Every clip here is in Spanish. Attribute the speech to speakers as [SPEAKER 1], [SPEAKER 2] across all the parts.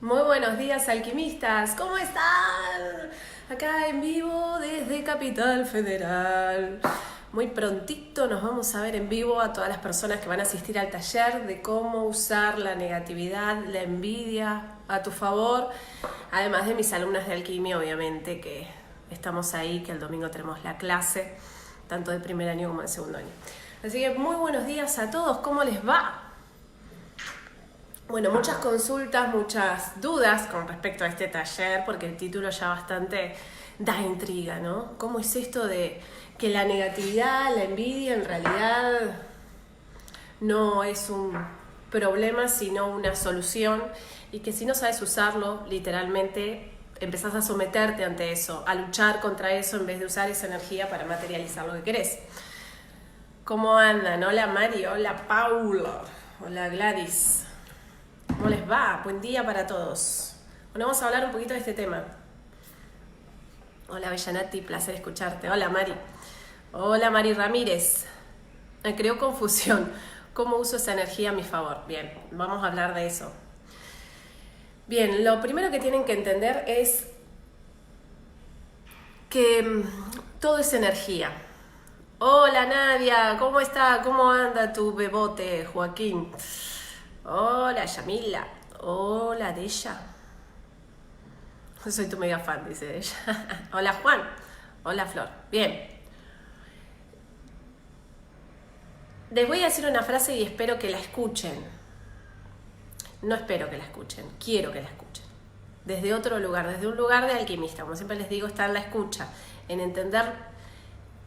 [SPEAKER 1] Muy buenos días, alquimistas, ¿cómo están? Acá en vivo desde Capital Federal. Muy prontito nos vamos a ver en vivo a todas las personas que van a asistir al taller de cómo usar la negatividad, la envidia a tu favor. Además de mis alumnas de alquimia, obviamente, que estamos ahí, que el domingo tenemos la clase, tanto de primer año como de segundo año. Así que muy buenos días a todos, ¿cómo les va? Bueno, muchas consultas, muchas dudas con respecto a este taller, porque el título ya bastante da intriga, ¿no? ¿Cómo es esto de que la negatividad, la envidia, en realidad no es un problema, sino una solución? Y que si no sabes usarlo, literalmente empezás a someterte ante eso, a luchar contra eso en vez de usar esa energía para materializar lo que querés. ¿Cómo andan? Hola Mari, hola Paula, hola Gladys. ¿Cómo les va? Buen día para todos. Bueno, vamos a hablar un poquito de este tema. Hola Bellanati, placer escucharte. Hola Mari. Hola Mari Ramírez. Me creó confusión. ¿Cómo uso esa energía a mi favor? Bien, vamos a hablar de eso. Bien, lo primero que tienen que entender es que todo es energía. Hola Nadia, ¿cómo está? ¿Cómo anda tu bebote, Joaquín? Hola Yamila, hola Deya. Soy tu mega fan, dice ella. Hola Juan, hola Flor. Bien. Les voy a decir una frase y espero que la escuchen. No espero que la escuchen, quiero que la escuchen. Desde otro lugar, desde un lugar de alquimista. Como siempre les digo, está en la escucha, en entender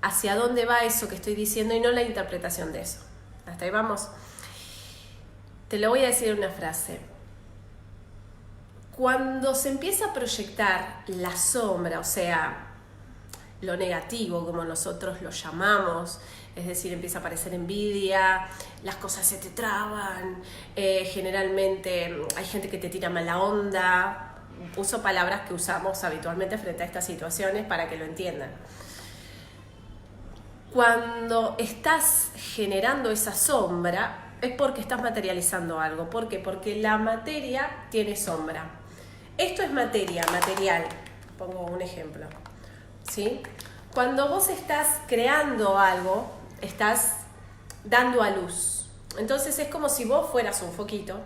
[SPEAKER 1] hacia dónde va eso que estoy diciendo y no la interpretación de eso. ¿Hasta ahí vamos? Te lo voy a decir en una frase. Cuando se empieza a proyectar la sombra, o sea, lo negativo, como nosotros lo llamamos, es decir, empieza a aparecer envidia, las cosas se te traban, generalmente hay gente que te tira mala onda. Uso palabras que usamos habitualmente frente a estas situaciones para que lo entiendan. Cuando estás generando esa sombra, es porque estás materializando algo. ¿Por qué? Porque la materia tiene sombra. Esto es materia, material. Pongo un ejemplo, ¿sí? Cuando vos estás creando algo, estás dando a luz. Entonces es como si vos fueras un foquito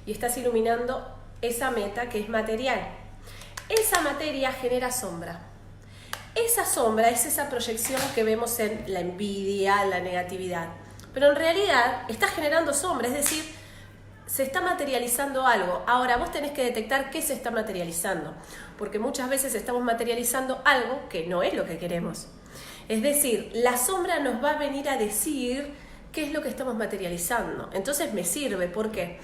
[SPEAKER 1] y estás iluminando esa meta que es material. Esa materia genera sombra. Esa sombra es esa proyección que vemos en la envidia, la negatividad. Pero en realidad está generando sombra, es decir, se está materializando algo. Ahora vos tenés que detectar qué se está materializando, porque muchas veces estamos materializando algo que no es lo que queremos. Es decir, la sombra nos va a venir a decir qué es lo que estamos materializando. Entonces me sirve, ¿por qué?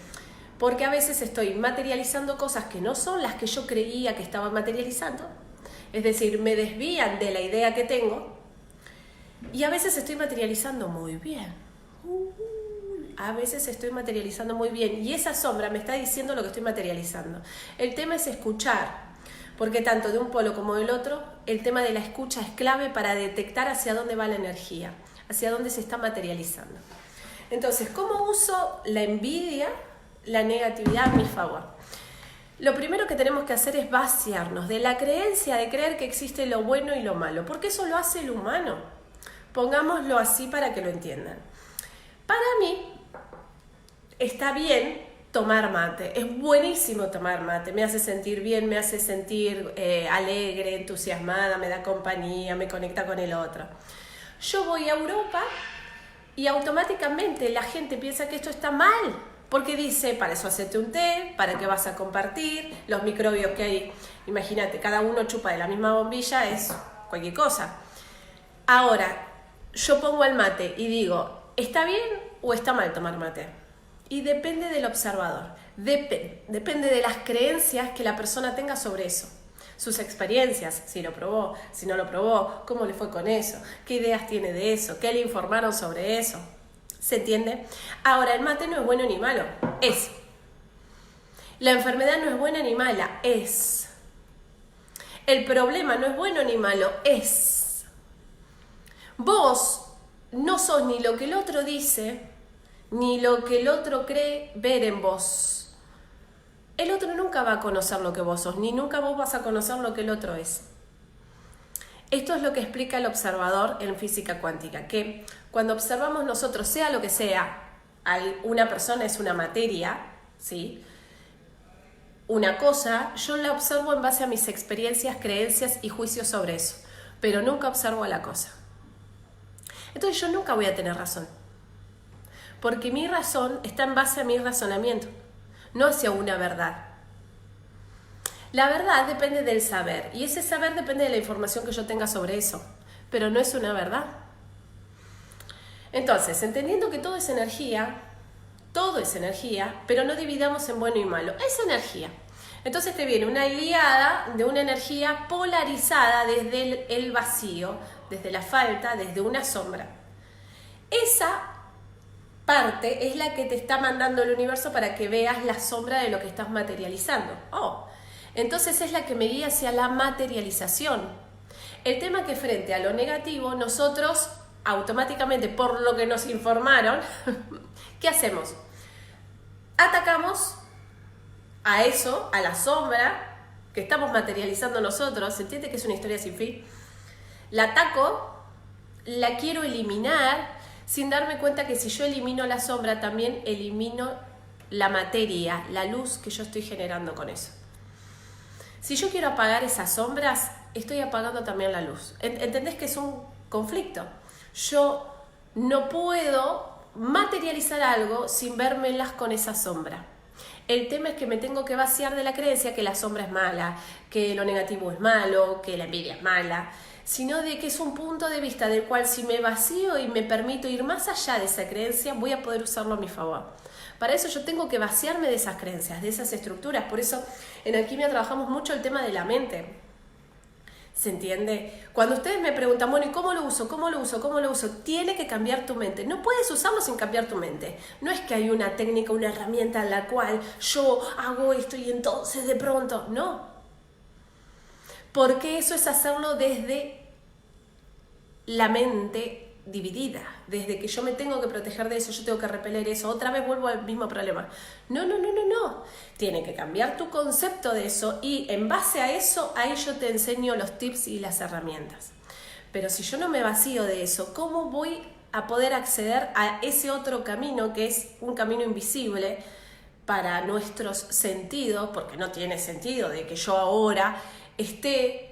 [SPEAKER 1] Porque a veces estoy materializando cosas que no son las que yo creía que estaba materializando. Es decir, me desvían de la idea que tengo y a veces estoy materializando muy bien. A veces estoy materializando muy bien y esa sombra me está diciendo lo que estoy materializando. El tema es escuchar, porque tanto de un polo como del otro, el tema de la escucha es clave para detectar hacia dónde va la energía, hacia dónde se está materializando. Entonces, ¿cómo uso la envidia, la negatividad a mi favor? Lo primero que tenemos que hacer es vaciarnos de la creencia de creer que existe lo bueno y lo malo, porque eso lo hace el humano. Pongámoslo así para que lo entiendan. Para mí, está bien tomar mate, es buenísimo tomar mate, me hace sentir bien, me hace sentir alegre, entusiasmada, me da compañía, me conecta con el otro. Yo voy a Europa y automáticamente la gente piensa que esto está mal, porque dice, para eso hacete un té, para qué vas a compartir, los microbios que hay, imagínate, cada uno chupa de la misma bombilla, es cualquier cosa. Ahora, yo pongo el mate y digo, ¿está bien o está mal tomar mate? Y depende del observador, depende de las creencias que la persona tenga sobre eso, sus experiencias, si lo probó, si no lo probó, cómo le fue con eso, qué ideas tiene de eso, qué le informaron sobre eso. ¿Se entiende? Ahora, el mate no es bueno ni malo, es. La enfermedad no es buena ni mala, es. El problema no es bueno ni malo, es. Vos no sos ni lo que el otro dice, ni lo que el otro cree ver en vos. El otro no nunca va a conocer lo que vos sos, ni nunca vos vas a conocer lo que el otro es. Esto es lo que explica el observador en física cuántica, que cuando observamos nosotros, sea lo que sea, una persona es una materia, ¿sí? Una cosa, yo la observo en base a mis experiencias, creencias y juicios sobre eso, pero nunca observo a la cosa. Entonces yo nunca voy a tener razón, porque mi razón está en base a mi razonamiento, no hacia una verdad. La verdad depende del saber, y ese saber depende de la información que yo tenga sobre eso, pero no es una verdad. Entonces, entendiendo que todo es energía, pero no dividamos en bueno y malo, es energía. Entonces te viene una Ilíada de una energía polarizada desde el vacío, desde la falta, desde una sombra. Esa parte es la que te está mandando el universo para que veas la sombra de lo que estás materializando. Entonces es la que me guía hacia la materialización. El tema que frente a lo negativo, nosotros automáticamente, por lo que nos informaron, ¿qué hacemos? Atacamos a eso, a la sombra que estamos materializando nosotros. ¿Se entiende que es una historia sin fin? La ataco, la quiero eliminar, sin darme cuenta que si yo elimino la sombra, también elimino la materia, la luz que yo estoy generando con eso. Si yo quiero apagar esas sombras, estoy apagando también la luz. ¿Entendés que es un conflicto? Yo no puedo materializar algo sin vérmelas con esa sombra. El tema es que me tengo que vaciar de la creencia que la sombra es mala, que lo negativo es malo, que la envidia es mala, sino de que es un punto de vista del cual si me vacío y me permito ir más allá de esa creencia, voy a poder usarlo a mi favor. Para eso yo tengo que vaciarme de esas creencias, de esas estructuras. Por eso en alquimia trabajamos mucho el tema de la mente. ¿Se entiende? Cuando ustedes me preguntan, bueno, ¿y cómo lo uso? ¿Cómo lo uso? ¿Cómo lo uso? Tiene que cambiar tu mente. No puedes usarlo sin cambiar tu mente. No es que hay una técnica, una herramienta en la cual yo hago esto y entonces de pronto. No. Porque eso es hacerlo desde la mente dividida. Desde que yo me tengo que proteger de eso, yo tengo que repeler eso. Otra vez vuelvo al mismo problema. No. Tiene que cambiar tu concepto de eso y en base a eso, ahí yo te enseño los tips y las herramientas. Pero si yo no me vacío de eso, ¿cómo voy a poder acceder a ese otro camino que es un camino invisible para nuestros sentidos? Porque no tiene sentido de que yo ahora esté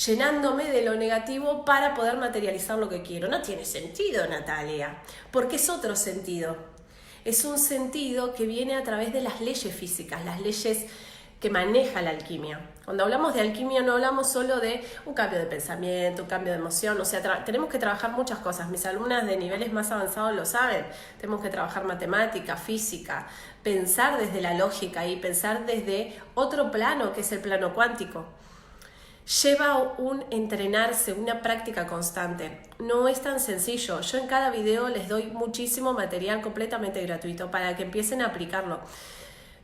[SPEAKER 1] llenándome de lo negativo para poder materializar lo que quiero. No tiene sentido, Natalia, porque es otro sentido. Es un sentido que viene a través de las leyes físicas, las leyes que maneja la alquimia. Cuando hablamos de alquimia no hablamos solo de un cambio de pensamiento, un cambio de emoción, o sea, tenemos que trabajar muchas cosas. Mis alumnas de niveles más avanzados lo saben. Tenemos que trabajar matemática, física, pensar desde la lógica y pensar desde otro plano, que es el plano cuántico. Lleva un entrenarse, una práctica constante. No es tan sencillo. Yo en cada video les doy muchísimo material completamente gratuito para que empiecen a aplicarlo.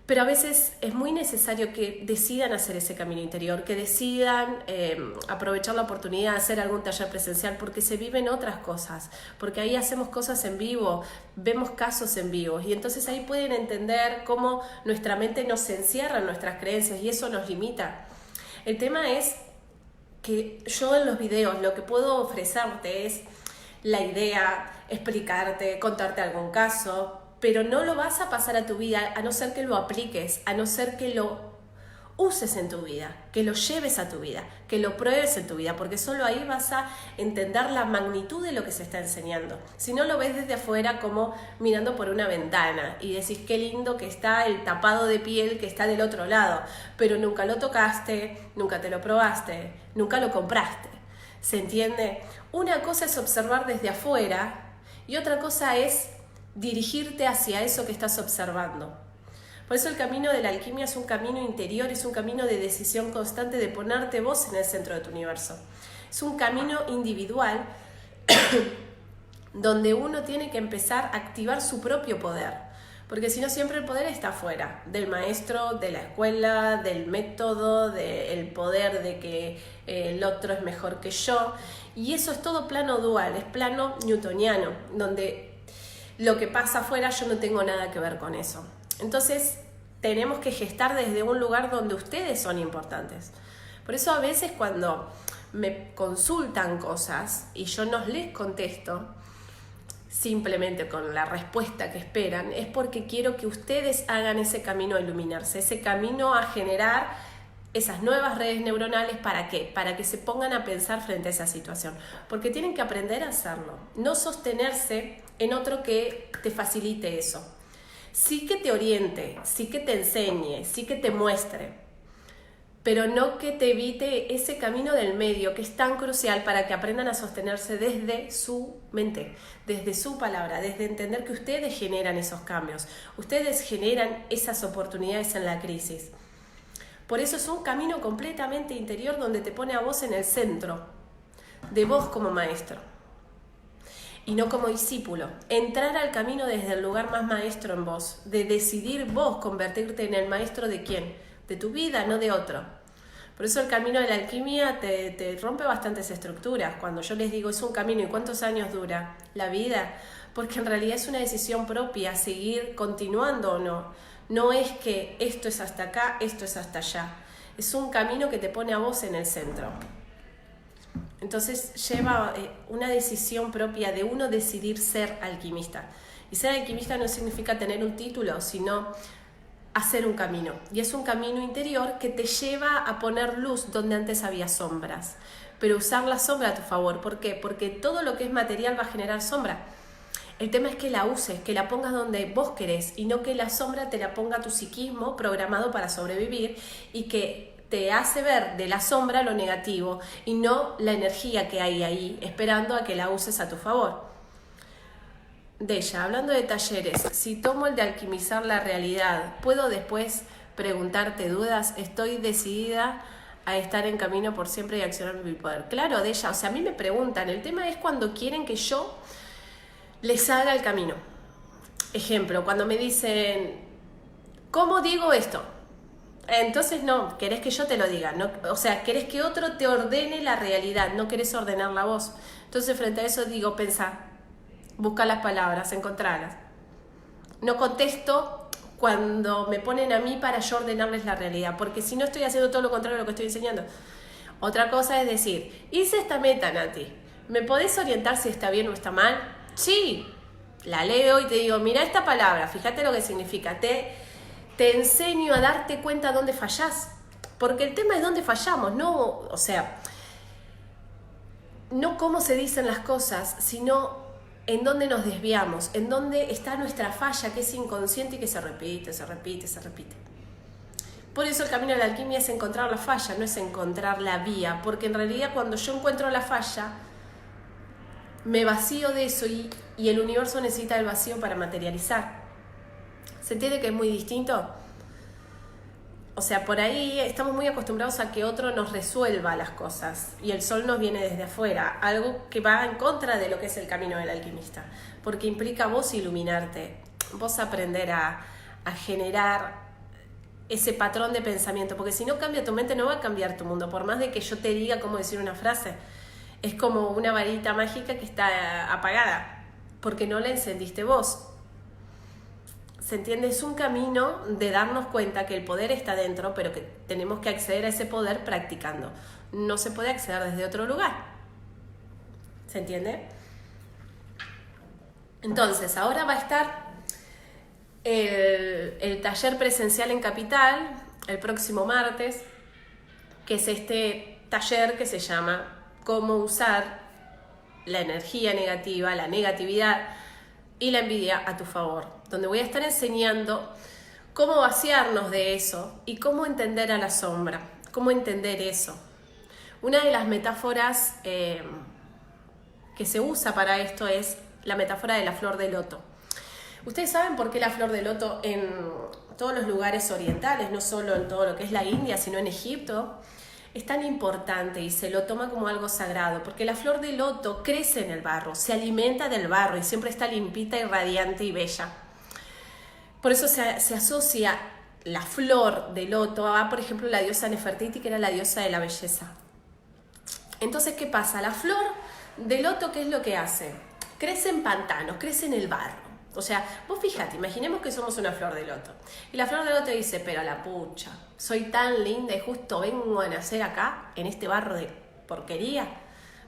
[SPEAKER 1] Pero a veces es muy necesario que decidan hacer ese camino interior, que decidan aprovechar la oportunidad de hacer algún taller presencial, porque se viven otras cosas, porque ahí hacemos cosas en vivo, vemos casos en vivo, y entonces ahí pueden entender cómo nuestra mente nos encierra en nuestras creencias y eso nos limita. El tema es que yo en los videos lo que puedo ofrecerte es la idea, explicarte, contarte algún caso, pero no lo vas a pasar a tu vida a no ser que lo apliques, a no ser que lo uses en tu vida, que lo lleves a tu vida, que lo pruebes en tu vida, porque solo ahí vas a entender la magnitud de lo que se está enseñando. Si no lo ves desde afuera como mirando por una ventana y decís qué lindo que está el tapado de piel que está del otro lado, pero nunca lo tocaste, nunca te lo probaste, nunca lo compraste. ¿Se entiende? Una cosa es observar desde afuera y otra cosa es dirigirte hacia eso que estás observando. Por eso el camino de la alquimia es un camino interior, es un camino de decisión constante de ponerte vos en el centro de tu universo. Es un camino individual donde uno tiene que empezar a activar su propio poder, porque si no siempre el poder está afuera, del maestro, de la escuela, del método, del poder de que el otro es mejor que yo, y eso es todo plano dual, es plano newtoniano, donde lo que pasa afuera yo no tengo nada que ver con eso. Entonces tenemos que gestar desde un lugar donde ustedes son importantes. Por eso a veces cuando me consultan cosas y yo no les contesto simplemente con la respuesta que esperan, es porque quiero que ustedes hagan ese camino a iluminarse, ese camino a generar esas nuevas redes neuronales. ¿Para qué? Para que se pongan a pensar frente a esa situación, porque tienen que aprender a hacerlo, no sostenerse en otro que te facilite eso. Sí que te oriente, sí que te enseñe, sí que te muestre, pero no que te evite ese camino del medio que es tan crucial para que aprendan a sostenerse desde su mente, desde su palabra, desde entender que ustedes generan esos cambios, ustedes generan esas oportunidades en la crisis. Por eso es un camino completamente interior donde te pone a vos en el centro, de vos como maestro y no como discípulo. Entrar al camino desde el lugar más maestro en vos, de decidir vos convertirte en el maestro de quién, de tu vida, no de otro. Por eso el camino de la alquimia te rompe bastantes estructuras. Cuando yo les digo es un camino, ¿y cuántos años dura la vida? Porque en realidad es una decisión propia, seguir continuando o no. No es que esto es hasta acá, esto es hasta allá. Es un camino que te pone a vos en el centro. Entonces lleva una decisión propia de uno decidir ser alquimista. Y ser alquimista no significa tener un título, sino hacer un camino. Y es un camino interior que te lleva a poner luz donde antes había sombras. Pero usar la sombra a tu favor. ¿Por qué? Porque todo lo que es material va a generar sombra. El tema es que la uses, que la pongas donde vos querés y no que la sombra te la ponga tu psiquismo programado para sobrevivir y que te hace ver de la sombra lo negativo y no la energía que hay ahí esperando a que la uses a tu favor. Deya, hablando de talleres, si tomo el de alquimizar la realidad, ¿puedo después preguntarte dudas? Estoy decidida a estar en camino por siempre y accionar mi poder. Claro, Deya, o sea, a mí me preguntan, el tema es cuando quieren que yo les haga el camino. Ejemplo, cuando me dicen, ¿cómo digo esto? Entonces no, querés que yo te lo diga, no, o sea, querés que otro te ordene la realidad, no querés ordenarla vos. Entonces frente a eso digo, pensá, busca las palabras, encontralas. No contesto cuando me ponen a mí para yo ordenarles la realidad, porque si no estoy haciendo todo lo contrario de lo que estoy enseñando. Otra cosa es decir, hice esta meta, Nati, ¿me podés orientar si está bien o está mal? Sí, la leo y te digo, mira esta palabra, fíjate lo que significa, te enseño a darte cuenta dónde fallás, porque el tema es dónde fallamos, no, o sea, no cómo se dicen las cosas, sino en dónde nos desviamos, en dónde está nuestra falla que es inconsciente y que se repite, se repite, se repite. Por eso el camino de la alquimia es encontrar la falla, no es encontrar la vía, porque en realidad cuando yo encuentro la falla, me vacío de eso y el universo necesita el vacío para materializar. ¿Se entiende que es muy distinto? O sea, por ahí estamos muy acostumbrados a que otro nos resuelva las cosas y el sol nos viene desde afuera, algo que va en contra de lo que es el camino del alquimista, porque implica vos iluminarte, vos aprender a generar ese patrón de pensamiento, porque si no cambia tu mente no va a cambiar tu mundo, por más de que yo te diga cómo decir una frase. Es como una varita mágica que está apagada, porque no la encendiste vos. ¿Se entiende? Es un camino de darnos cuenta que el poder está dentro, pero que tenemos que acceder a ese poder practicando. No se puede acceder desde otro lugar. ¿Se entiende? Entonces, ahora va a estar el taller presencial en Capital, el próximo martes, que es este taller que se llama Cómo usar la energía negativa, la negatividad y la envidia a tu favor, donde voy a estar enseñando cómo vaciarnos de eso y cómo entender a la sombra, cómo entender eso. Una de las metáforas que se usa para esto es la metáfora de la flor de loto. ¿Ustedes saben por qué la flor de loto en todos los lugares orientales, no solo en todo lo que es la India, sino en Egipto, es tan importante y se lo toma como algo sagrado? Porque la flor de loto crece en el barro, se alimenta del barro y siempre está limpita y radiante y bella. Por eso se asocia la flor de loto a, por ejemplo, la diosa Nefertiti, que era la diosa de la belleza. Entonces, ¿qué pasa? La flor de loto, ¿qué es lo que hace? Crece en pantanos, crece en el barro, O sea, vos fíjate, imaginemos que somos una flor de loto. Y la flor de loto dice, pero la pucha, soy tan linda y justo vengo a nacer acá, en este barro de porquería.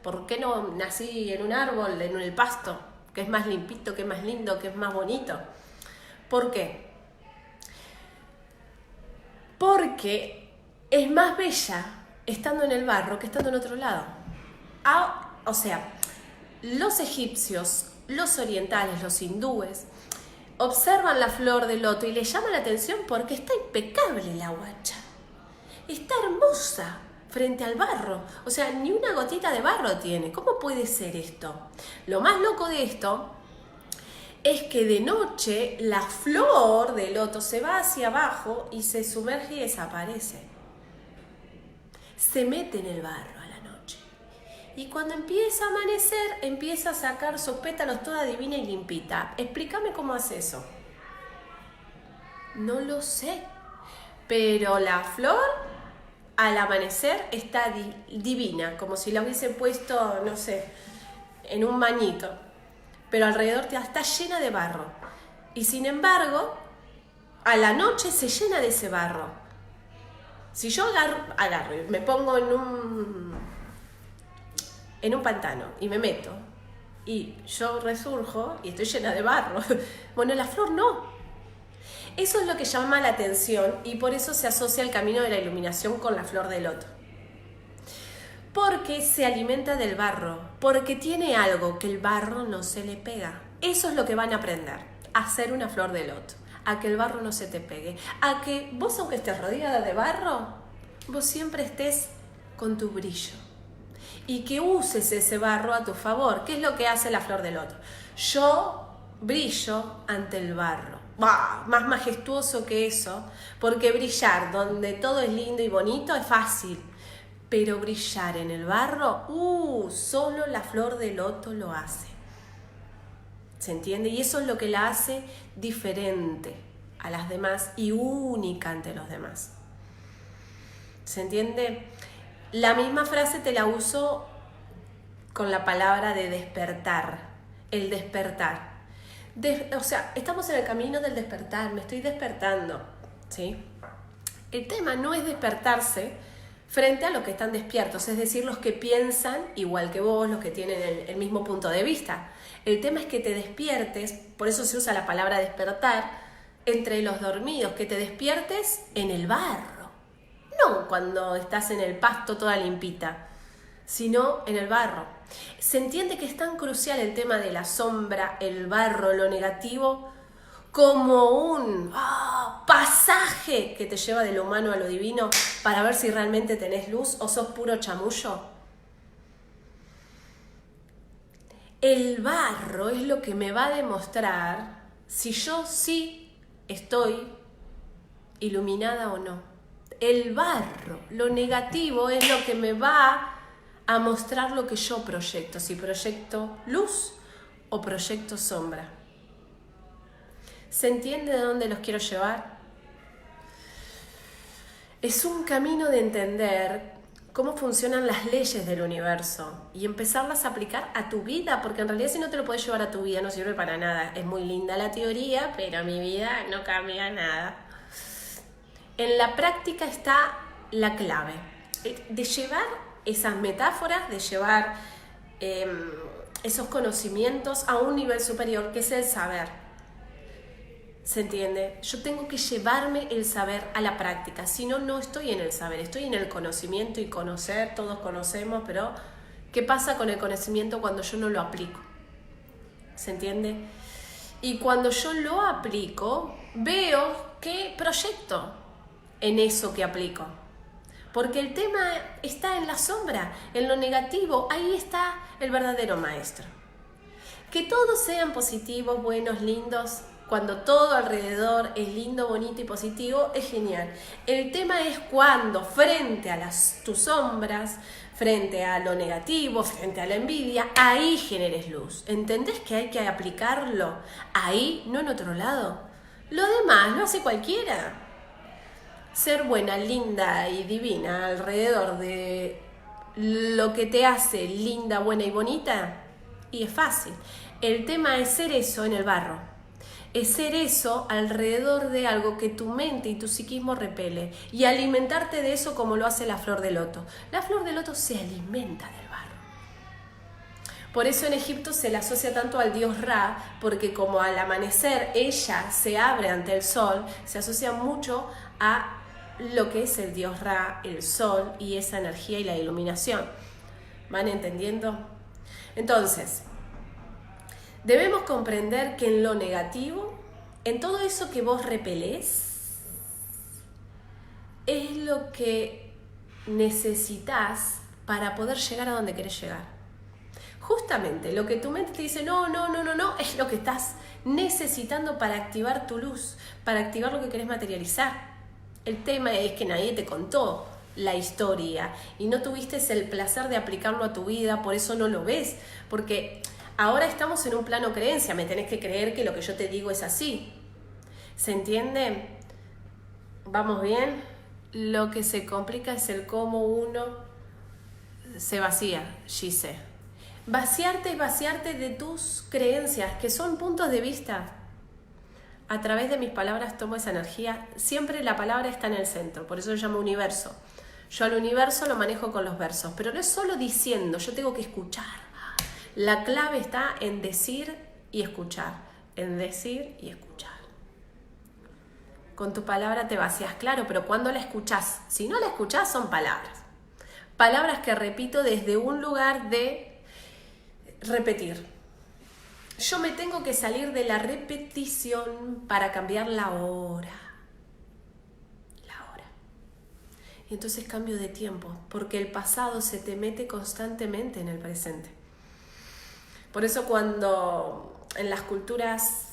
[SPEAKER 1] ¿Por qué no nací en un árbol, en el pasto, que es más limpito, que es más lindo, que es más bonito? ¿Por qué? Porque es más bella estando en el barro que estando en otro lado. O sea, los egipcios, los orientales, los hindúes, observan la flor de loto y les llama la atención porque está impecable la guacha. Está hermosa frente al barro. O sea, ni una gotita de barro tiene. ¿Cómo puede ser esto? Lo más loco de esto es que de noche la flor de loto se va hacia abajo y se sumerge y desaparece. Se mete en el barro a la noche. Y cuando empieza a amanecer, empieza a sacar sus pétalos toda divina y limpita. Explícame cómo hace eso. No lo sé. Pero la flor, al amanecer, está divina, como si la hubiese puesto, no sé, en un bañito. Pero alrededor está llena de barro. Y sin embargo, a la noche se llena de ese barro. Si yo agarro y me pongo en un pantano y me meto y yo resurjo y estoy llena de barro, bueno, la flor no. Eso es lo que llama la atención y por eso se asocia el camino de la iluminación con la flor de loto. Porque se alimenta del barro, porque tiene algo que el barro no se le pega. Eso es lo que van a aprender, a hacer una flor de loto, a que el barro no se te pegue, a que vos, aunque estés rodeada de barro, vos siempre estés con tu brillo y que uses ese barro a tu favor. ¿Qué es lo que hace la flor de loto? Yo brillo ante el barro. ¡Bah! Más majestuoso que eso, porque brillar donde todo es lindo y bonito es fácil. Pero brillar en el barro, solo la flor de loto lo hace. ¿Se entiende? Y eso es lo que la hace diferente a las demás y única ante los demás. ¿Se entiende? La misma frase te la uso con la palabra de despertar. El despertar. O sea, estamos en el camino del despertar, me estoy despertando, ¿sí? El tema no es despertarse frente a los que están despiertos, es decir, los que piensan igual que vos, los que tienen el mismo punto de vista. El tema es que te despiertes, por eso se usa la palabra despertar, entre los dormidos, que te despiertes en el barro, no cuando estás en el pasto toda limpita, sino en el barro. Se entiende que es tan crucial el tema de la sombra, el barro, lo negativo, como un pasaje que te lleva de lo humano a lo divino para ver si realmente tenés luz o sos puro chamullo. El barro es lo que me va a demostrar si yo sí estoy iluminada o no. El barro, lo negativo, es lo que me va a mostrar lo que yo proyecto, si proyecto luz o proyecto sombra. ¿Se entiende de dónde los quiero llevar? Es un camino de entender cómo funcionan las leyes del universo y empezarlas a aplicar a tu vida, porque en realidad si no te lo puedes llevar a tu vida no sirve para nada. Es muy linda la teoría, pero mi vida no cambia nada. En la práctica está la clave de llevar esas metáforas, de llevar esos conocimientos a un nivel superior, que es el saber. ¿Se entiende? Yo tengo que llevarme el saber a la práctica, si no, no estoy en el saber, estoy en el conocimiento y conocer, todos conocemos, pero ¿qué pasa con el conocimiento cuando yo no lo aplico? ¿Se entiende? Y cuando yo lo aplico, veo qué proyecto en eso que aplico. Porque el tema está en la sombra, en lo negativo, ahí está el verdadero maestro. Que todos sean positivos, buenos, lindos, cuando todo alrededor es lindo, bonito y positivo, es genial. El tema es cuando frente a tus sombras, frente a lo negativo, frente a la envidia, ahí generes luz. ¿Entendés que hay que aplicarlo ahí, no en otro lado? Lo demás lo hace cualquiera. Ser buena, linda y divina alrededor de lo que te hace linda, buena y bonita, y es fácil. El tema es ser eso en el barro. es ser eso alrededor de algo que tu mente y tu psiquismo repele y alimentarte de eso como lo hace la flor de loto. La flor de loto se alimenta del barro. Por eso en Egipto se le asocia tanto al dios Ra, porque como al amanecer ella se abre ante el sol, se asocia mucho a lo que es el dios Ra, el sol y esa energía y la iluminación. ¿Van entendiendo? Entonces, debemos comprender que en lo negativo, en todo eso que vos repelés, es lo que necesitas para poder llegar a donde querés llegar. Justamente lo que tu mente te dice, no, es lo que estás necesitando para activar tu luz, para activar lo que querés materializar. El tema es que nadie te contó la historia y no tuviste el placer de aplicarlo a tu vida, por eso no lo ves, porque ahora estamos en un plano creencia, me tenés que creer que lo que yo te digo es así. ¿Se entiende? ¿Vamos bien? Lo que se complica es el cómo uno se vacía, Gise. Vaciarte es vaciarte de tus creencias, que son puntos de vista. A través de mis palabras tomo esa energía. Siempre la palabra está en el centro, por eso lo llamo universo. Yo al universo lo manejo con los versos, pero no es solo diciendo, yo tengo que escuchar. La clave está en decir y escuchar, en decir y escuchar. Con tu palabra te vacías, claro, pero cuando la escuchás, si no la escuchás son palabras. Palabras que repito desde un lugar de repetir. Yo me tengo que salir de la repetición para cambiar la hora. La hora. Y entonces cambio de tiempo, porque el pasado se te mete constantemente en el presente. Por eso cuando en las culturas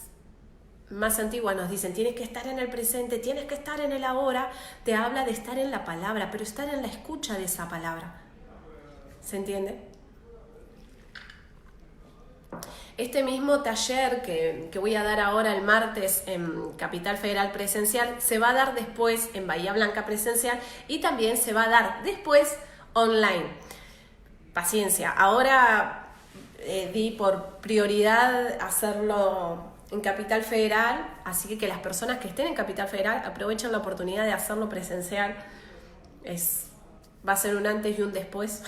[SPEAKER 1] más antiguas nos dicen tienes que estar en el presente, tienes que estar en el ahora, te habla de estar en la palabra, pero estar en la escucha de esa palabra. ¿Se entiende? Este mismo taller que voy a dar ahora el martes en Capital Federal presencial se va a dar después en Bahía Blanca presencial y también se va a dar después online. Paciencia, ahora di por prioridad hacerlo en Capital Federal, así que las personas que estén en Capital Federal aprovechen la oportunidad de hacerlo presencial. Va a ser un antes y un después.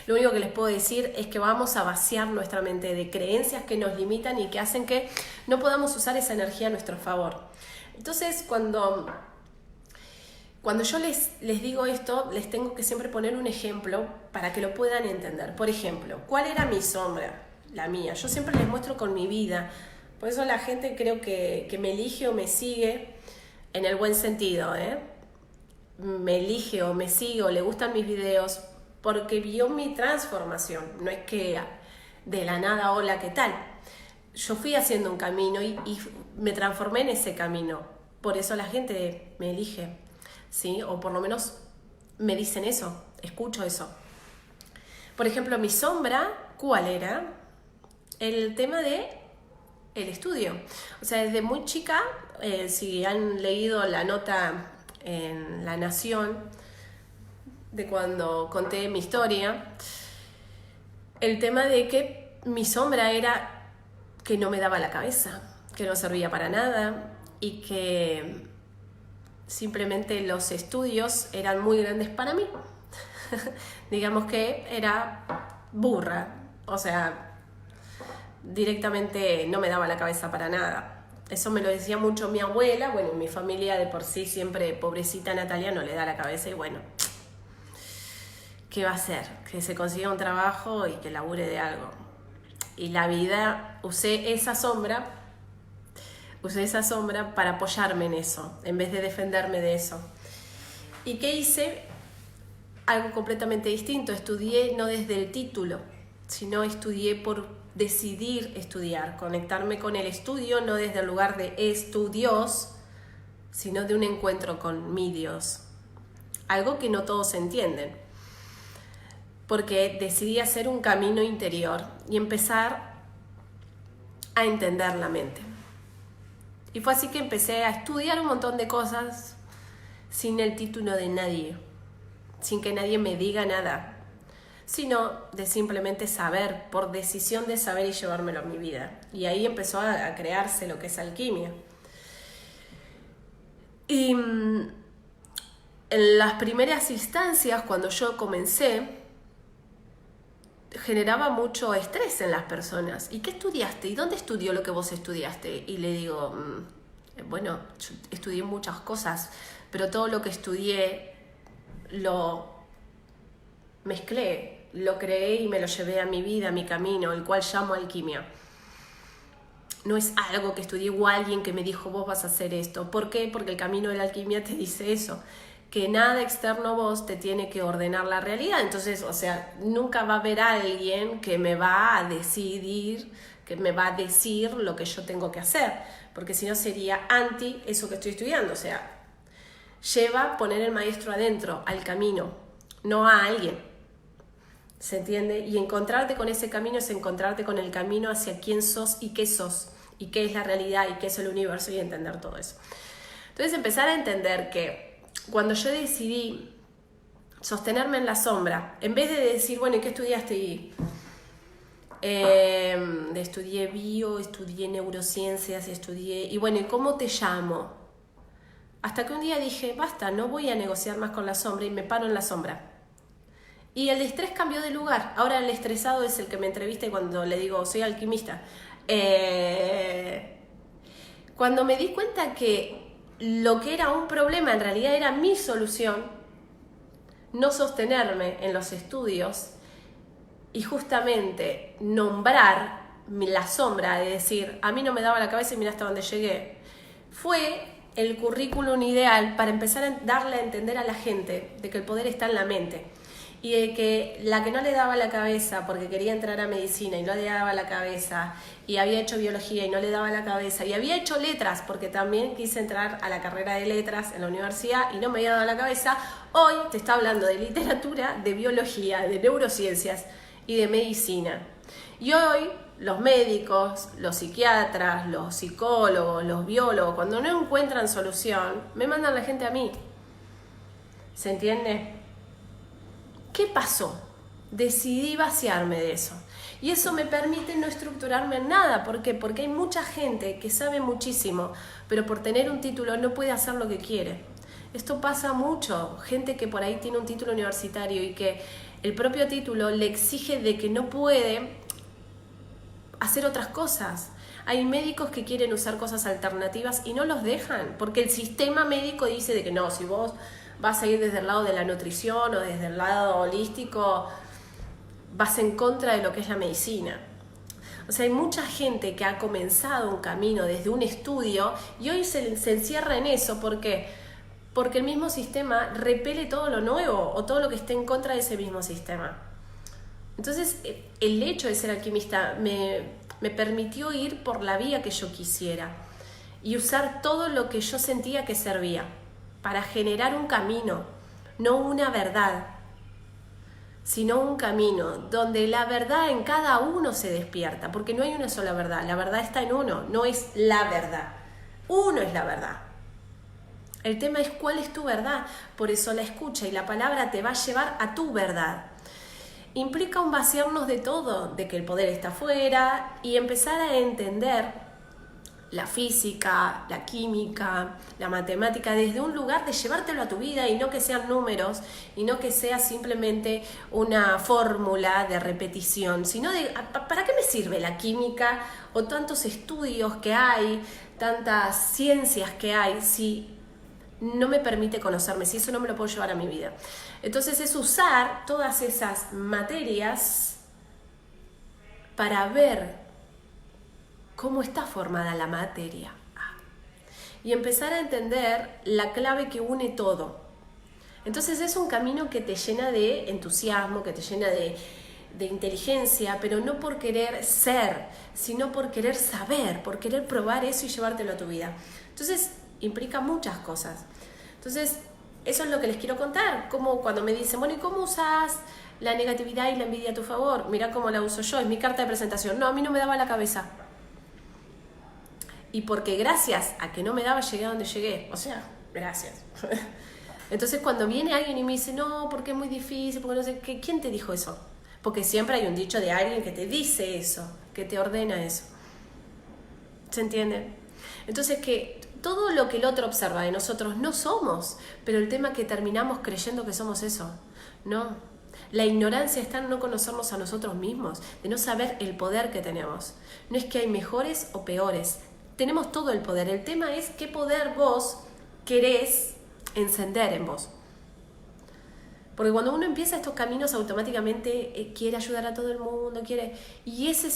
[SPEAKER 1] Lo único que les puedo decir es que vamos a vaciar nuestra mente de creencias que nos limitan y que hacen que no podamos usar esa energía a nuestro favor. Entonces, cuando yo les digo esto, les tengo que siempre poner un ejemplo para que lo puedan entender. Por ejemplo, ¿cuál era mi sombra? La mía. Yo siempre les muestro con mi vida. Por eso la gente creo que me elige o me sigue en el buen sentido, me elige o me sigue o le gustan mis videos porque vio mi transformación. No es que de la nada, hola, ¿qué tal? Yo fui haciendo un camino y me transformé en ese camino. Por eso la gente me elige, ¿sí? O por lo menos me dicen eso, escucho eso. Por ejemplo, mi sombra, ¿cuál era? El tema de el estudio. O sea, desde muy chica, si han leído la nota en La Nación de cuando conté mi historia, el tema de que mi sombra era que no me daba la cabeza, que no servía para nada y que simplemente los estudios eran muy grandes para mí. Digamos que era burra, o sea, directamente no me daba la cabeza para nada. Eso me lo decía mucho mi abuela. Bueno, mi familia de por sí siempre, pobrecita Natalia, no le da la cabeza y bueno, ¿qué va a hacer? Que se consiga un trabajo y que labure de algo. Y la vida, usé esa sombra para apoyarme en eso, en vez de defenderme de eso. ¿Y qué hice? Algo completamente distinto. Estudié no desde el título, sino estudié por decidir estudiar, conectarme con el estudio, no desde el lugar de estudios, sino de un encuentro con mi Dios. Algo que no todos entienden. Porque decidí hacer un camino interior y empezar a entender la mente. Y fue así que empecé a estudiar un montón de cosas sin el título de nadie, sin que nadie me diga nada. sino de simplemente saber, por decisión de saber y llevármelo a mi vida. Y ahí empezó a crearse lo que es alquimia. Y en las primeras instancias, cuando yo comencé, generaba mucho estrés en las personas. ¿Y qué estudiaste? ¿Y dónde estudió lo que vos estudiaste? Y le digo, bueno, yo estudié muchas cosas, pero todo lo que estudié lo mezclé, lo creé y me lo llevé a mi vida, a mi camino, el cual llamo alquimia. No es algo que estudié o alguien que me dijo, vos vas a hacer esto. ¿Por qué? Porque el camino de la alquimia te dice eso, que nada externo a vos te tiene que ordenar la realidad. Entonces, o sea, nunca va a haber alguien que me va a decidir, que me va a decir lo que yo tengo que hacer, porque si no sería anti eso que estoy estudiando. O sea, lleva a poner el maestro adentro, al camino, no a alguien. ¿Se entiende? Y encontrarte con ese camino es encontrarte con el camino hacia quién sos y qué es la realidad y qué es el universo, y entender todo eso. Entonces, empezar a entender que cuando yo decidí sostenerme en la sombra, en vez de decir, bueno, ¿y qué estudiaste? Y estudié bio, estudié neurociencias, y bueno, ¿y cómo te llamo? Hasta que un día dije, basta, no voy a negociar más con la sombra, y me paro en la sombra. Y el estrés cambió de lugar. Ahora el estresado es el que me entrevista y cuando le digo, soy alquimista. Cuando me di cuenta que lo que era un problema en realidad era mi solución, no sostenerme en los estudios y justamente nombrar la sombra de decir, a mí no me daba la cabeza y mira hasta dónde llegué, fue el currículum ideal para empezar a darle a entender a la gente de que el poder está en la mente. Y de que la que no le daba la cabeza porque quería entrar a medicina y no le daba la cabeza, y había hecho biología y no le daba la cabeza, y había hecho letras porque también quise entrar a la carrera de letras en la universidad y no me había dado la cabeza, hoy te está hablando de literatura, de biología, de neurociencias y de medicina. Y hoy los médicos, los psiquiatras, los psicólogos, los biólogos, cuando no encuentran solución, me mandan la gente a mí. ¿Se entiende? ¿Qué pasó? Decidí vaciarme de eso. Y eso me permite no estructurarme en nada. ¿Por qué? Porque hay mucha gente que sabe muchísimo, pero por tener un título no puede hacer lo que quiere. Esto pasa mucho. Gente que por ahí tiene un título universitario y que el propio título le exige de que no puede hacer otras cosas. Hay médicos que quieren usar cosas alternativas y no los dejan, porque el sistema médico dice de que no, si vos vas a ir desde el lado de la nutrición o desde el lado holístico, vas en contra de lo que es la medicina. O sea, hay mucha gente que ha comenzado un camino desde un estudio y hoy se encierra en eso. ¿Por qué? Porque el mismo sistema repele todo lo nuevo o todo lo que esté en contra de ese mismo sistema. Entonces, el hecho de ser alquimista me permitió ir por la vía que yo quisiera y usar todo lo que yo sentía que servía para generar un camino, no una verdad, sino un camino donde la verdad en cada uno se despierta, porque no hay una sola verdad, la verdad está en uno, no es la verdad, uno es la verdad. El tema es cuál es tu verdad, por eso la escucha y la palabra te va a llevar a tu verdad. Implica un vaciarnos de todo, de que el poder está afuera y empezar a entender la física, la química, la matemática, desde un lugar de llevártelo a tu vida y no que sean números y no que sea simplemente una fórmula de repetición, sino de ¿para qué me sirve la química o tantos estudios que hay, tantas ciencias que hay, si no me permite conocerme, si eso no me lo puedo llevar a mi vida? Entonces es usar todas esas materias para ver cómo está formada la materia y empezar a entender la clave que une todo. Entonces es un camino que te llena de entusiasmo, que te llena de inteligencia, pero no por querer ser, sino por querer saber, por querer probar eso y llevártelo a tu vida. Entonces implica muchas cosas. Entonces eso es lo que les quiero contar, como cuando me dicen, bueno, ¿y cómo usas la negatividad y la envidia a tu favor? Mirá cómo la uso yo, es mi carta de presentación. No, a mí no me daba la cabeza. Y porque gracias a que no me daba, llegué a donde llegué. O sea, gracias. Entonces cuando viene alguien y me dice, no, porque es muy difícil, porque no sé qué, ¿quién te dijo eso? Porque siempre hay un dicho de alguien que te dice eso, que te ordena eso. ¿Se entiende? Entonces que todo lo que el otro observa de nosotros no somos, pero el tema es que terminamos creyendo que somos eso. No. La ignorancia está en no conocernos a nosotros mismos, de no saber el poder que tenemos. No es que hay mejores o peores. Tenemos todo el poder. El tema es qué poder vos querés encender en vos. Porque cuando uno empieza estos caminos automáticamente quiere ayudar a todo el mundo, y ese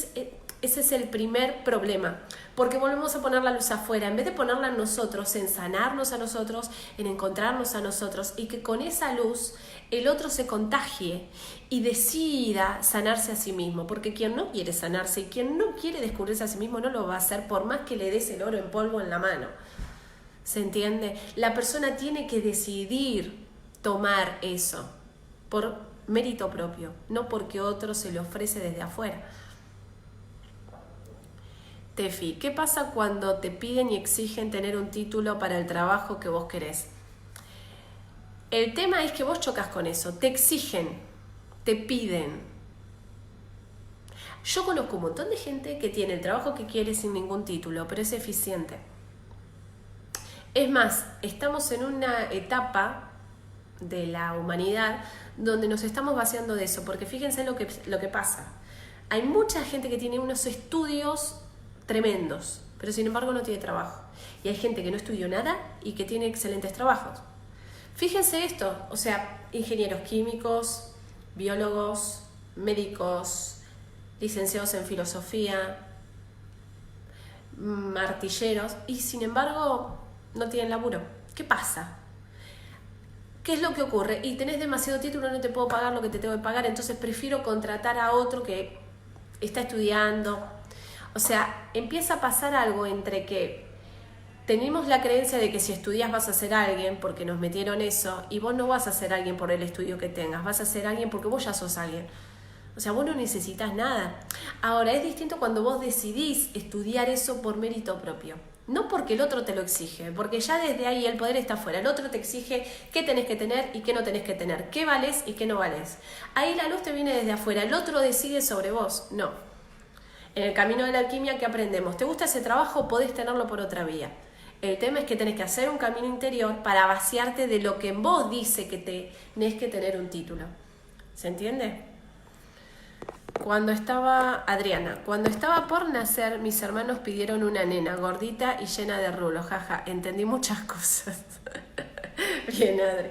[SPEAKER 1] es el primer problema, porque volvemos a poner la luz afuera, en vez de ponerla en nosotros, en sanarnos a nosotros, en encontrarnos a nosotros, y que con esa luz el otro se contagie y decida sanarse a sí mismo, porque quien no quiere sanarse y quien no quiere descubrirse a sí mismo no lo va a hacer por más que le des el oro en polvo en la mano. ¿Se entiende? La persona tiene que decidir tomar eso por mérito propio, no porque otro se le ofrece desde afuera. Tefi, ¿qué pasa cuando te piden y exigen tener un título para el trabajo que vos querés? El tema es que vos chocas con eso, te exigen, te piden. Yo conozco un montón de gente que tiene el trabajo que quiere sin ningún título, pero es eficiente. Es más, estamos en una etapa de la humanidad donde nos estamos vaciando de eso, porque fíjense lo que pasa. Hay mucha gente que tiene unos estudios tremendos, pero sin embargo no tiene trabajo. Y hay gente que no estudió nada y que tiene excelentes trabajos. Fíjense esto, o sea, ingenieros químicos, biólogos, médicos, licenciados en filosofía, martilleros, y sin embargo no tienen laburo. ¿Qué pasa? ¿Qué es lo que ocurre? Y tenés demasiado título, no te puedo pagar lo que te tengo que pagar, entonces prefiero contratar a otro que está estudiando. O sea, empieza a pasar algo entre que tenemos la creencia de que si estudias vas a ser alguien porque nos metieron eso, y vos no vas a ser alguien por el estudio que tengas, vas a ser alguien porque vos ya sos alguien. O sea, vos no necesitas nada. Ahora, es distinto cuando vos decidís estudiar eso por mérito propio. No porque el otro te lo exige, porque ya desde ahí el poder está afuera. El otro te exige qué tenés que tener y qué no tenés que tener, qué valés y qué no valés. Ahí la luz te viene desde afuera, el otro decide sobre vos. No. En el camino de la alquimia, ¿qué aprendemos? ¿Te gusta ese trabajo? Podés tenerlo por otra vía. El tema es que tenés que hacer un camino interior para vaciarte de lo que en vos dice que tenés que tener un título. ¿Se entiende? Cuando estaba por nacer, mis hermanos pidieron una nena gordita y llena de rulos. Jaja, entendí muchas cosas. Bien, Adri.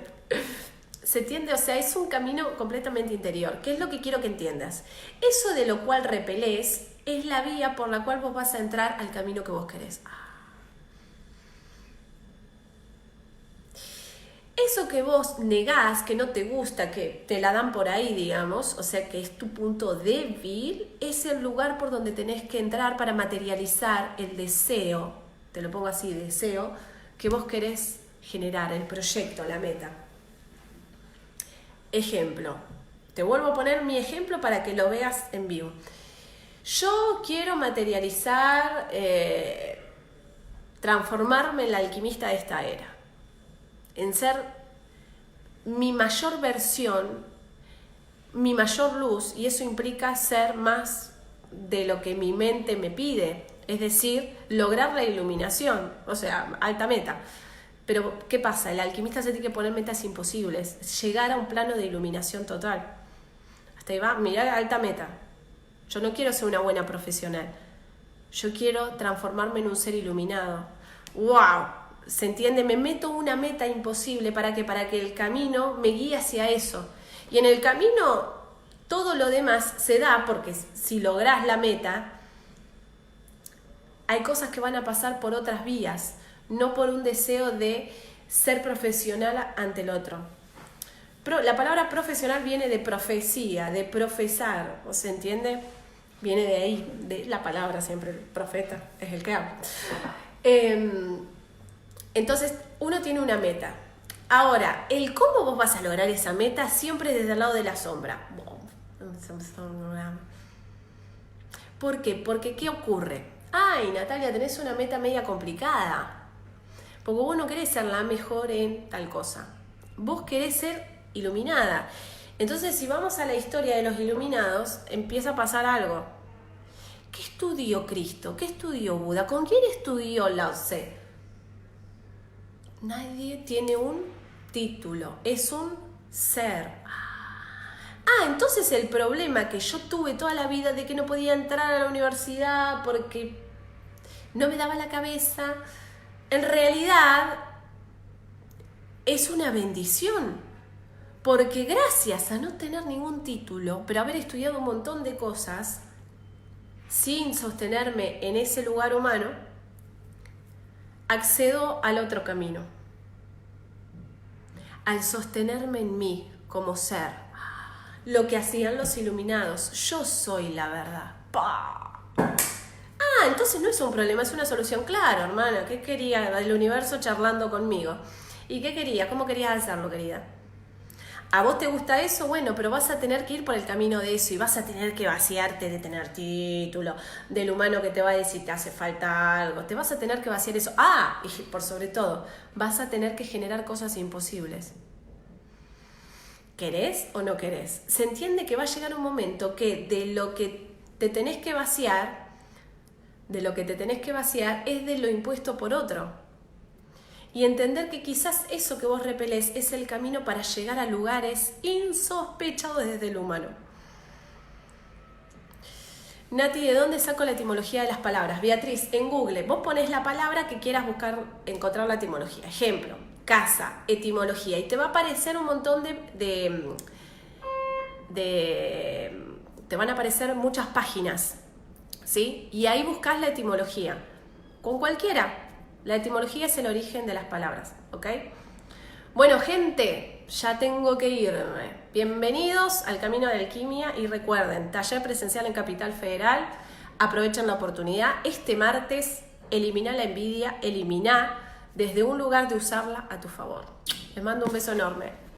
[SPEAKER 1] ¿Se entiende? O sea, es un camino completamente interior. ¿Qué es lo que quiero que entiendas? Eso de lo cual repelés es la vía por la cual vos vas a entrar al camino que vos querés. Eso que vos negás, que no te gusta, que te la dan por ahí, digamos, o sea que es tu punto débil, es el lugar por donde tenés que entrar para materializar el deseo, te lo pongo así, deseo, que vos querés generar, el proyecto, la meta. Ejemplo, te vuelvo a poner mi ejemplo para que lo veas en vivo. Yo quiero materializar, transformarme en la alquimista de esta era, en ser mi mayor versión, mi mayor luz, y eso implica ser más de lo que mi mente me pide, es decir, lograr la iluminación, o sea, alta meta. Pero, ¿qué pasa? El alquimista se tiene que poner metas imposibles, llegar a un plano de iluminación total. Hasta ahí va, mirar alta meta. Yo no quiero ser una buena profesional, yo quiero transformarme en un ser iluminado. ¡Wow! ¿Se entiende? Me meto una meta imposible para que el camino me guíe hacia eso. Y en el camino todo lo demás se da porque si lográs la meta, hay cosas que van a pasar por otras vías, no por un deseo de ser profesional ante el otro. La palabra profesional viene de profecía, de profesar, ¿se entiende? Viene de ahí, de la palabra siempre, el profeta es el que habla. Entonces, uno tiene una meta. Ahora, el cómo vos vas a lograr esa meta siempre desde el lado de la sombra. ¿Por qué? Porque, ¿qué ocurre? Ay, Natalia, tenés una meta media complicada. Porque vos no querés ser la mejor en tal cosa. Vos querés ser iluminada. Entonces, si vamos a la historia de los iluminados, empieza a pasar algo. ¿Qué estudió Cristo? ¿Qué estudió Buda? ¿Con quién estudió Lao Tse? Nadie tiene un título, es un ser. Entonces el problema que yo tuve toda la vida de que no podía entrar a la universidad porque no me daba la cabeza, en realidad es una bendición. Porque gracias a no tener ningún título, pero haber estudiado un montón de cosas, sin sostenerme en ese lugar humano, accedo al otro camino. Al sostenerme en mí como ser. Lo que hacían los iluminados. Yo soy la verdad. ¡Pah! Entonces no es un problema, es una solución. Claro, hermana. ¿Qué quería el universo charlando conmigo? ¿Y qué quería? ¿Cómo querías hacerlo, querida? ¿A vos te gusta eso? Bueno, pero vas a tener que ir por el camino de eso y vas a tener que vaciarte de tener título, del humano que te va a decir te hace falta algo. Te vas a tener que vaciar eso. Y por sobre todo, vas a tener que generar cosas imposibles. ¿Querés o no querés? Se entiende que va a llegar un momento que de lo que te tenés que vaciar, es de lo impuesto por otro. Y entender que quizás eso que vos repelés es el camino para llegar a lugares insospechados desde el humano. Nati, ¿de dónde saco la etimología de las palabras? Beatriz, en Google, vos ponés la palabra que quieras buscar, encontrar la etimología. Ejemplo, casa, etimología. Y te va a aparecer un montón te van a aparecer muchas páginas, ¿sí? Y ahí buscás la etimología. Con cualquiera. La etimología es el origen de las palabras, ¿ok? Bueno, gente, ya tengo que irme. Bienvenidos al Camino de Alquimia y recuerden, taller presencial en Capital Federal. Aprovechen la oportunidad. Este martes, elimina la envidia, elimina desde un lugar de usarla a tu favor. Les mando un beso enorme.